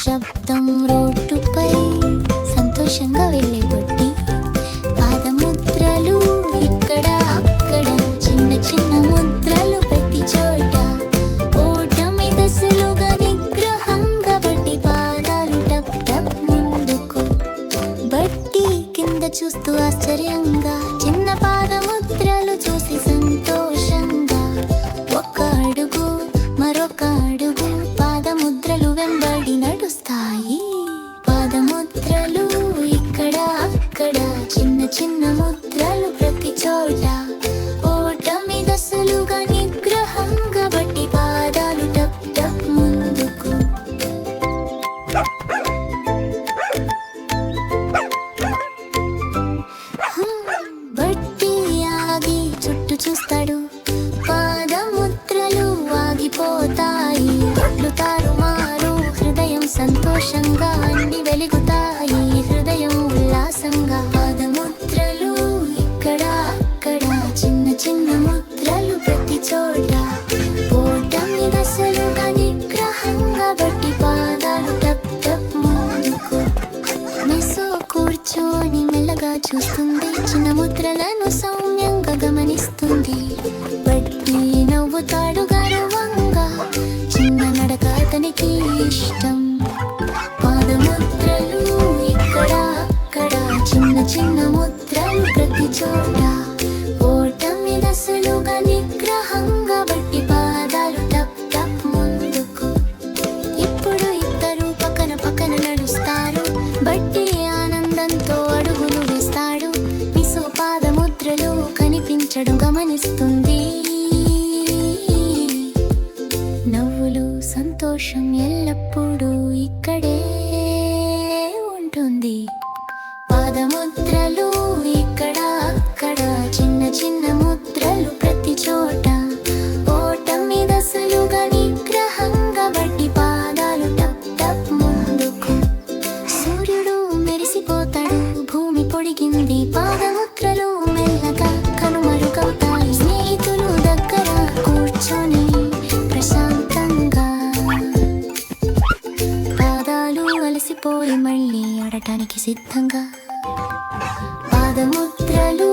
శబ్దం రోడ్డుపై సంతోషంగా వెళ్ళే బట్టి పాదముద్రలు ఇక్కడ అక్కడ చిన్న చిన్న ముద్రలు ప్రతి చోట ఓటమి దశలుగా నిగ్రహంగా బట్టి పాదాలు టప్ టప్ ముందుకు బట్టి కింద చూస్తూ ఆశ్చర్యంగా చిన్న పాదముద్రలు చూసి సంతోషంగా ఒక అడుగు మరొక అడుగు పాదముద్రలు వెంబడి నడుస్తాయి. పాదముద్రలు ఇక్కడ అక్కడ చిన్న చిన్న ముద్రలు ప్రతి చోట ఓటమి దశలుగా నిగ్రహంగా బట్టి పాదాలు టప్ టప్ ముందుకు బట్టి ఆగి చుట్టూ చూస్తాడు. పాదముద్రలు ఆగిపోతాయి. ఒళ్ళు తారుమారు హృదయం సంతోషంగా అన్ని వెలుగుతాయి. హృదయం ఉల్లాసంగా పాదముద్రలు ఇక్కడ అక్కడ చిన్న చిన్న ముద్రలు ప్రతి చోట ఓటమి దశలుగా నిగ్రహంగా బట్టి పాదాలు టప్ టప్ ముందుకు మెసో కూర్చొని మెల్లగా చూస్తుంది. చిన్న ముద్రలను సౌమ్యంగా గమనిస్తుంది. బట్టి నవ్వుతాడు గర్వంగా. చిన్న నడక అతనికి ఇష్టం. పాదముద్రలు ఇక్కడ అక్కడ చిన్న చిన్న ముద్రలు ప్రతి చోట ఓటమి దశలుగా నిగ్రహంగా బట్టి పాదాలు టప్ టప్ ముందుకు. ఇప్పుడు ఇద్దరు పక్కన పక్కన నడుస్తారు. బట్టి ఆనందంతో అడుగులు వేస్తాడు. మిసు పాదముద్రలు కనిపించడం గమనిస్తుంది. నవ్వులు సంతోషం ఎల్లప్పుడూ ఇక్కడే ఉంటుంది. పాదముద్రలు ఇక్కడ అక్కడ చిన్న చిన్న ముద్రలు ప్రతి చోట ఓటమి దశలుగా నిగ్రహంగా బట్టి పాదాలు టప్ టప్ ముందుకు. సూర్యుడు మెరిసిపోతాడు. భూమి పొడిగింది. పాదముద్రలు మెల్లగా కనుమరుగవుతాయి. స్నేహితులు దగ్గర కూర్చొని ప్రశాంతంగా పాదాలు అలసిపోయి మళ్ళీ ఆడటానికి సిద్ధంగా. పాదముద్రలు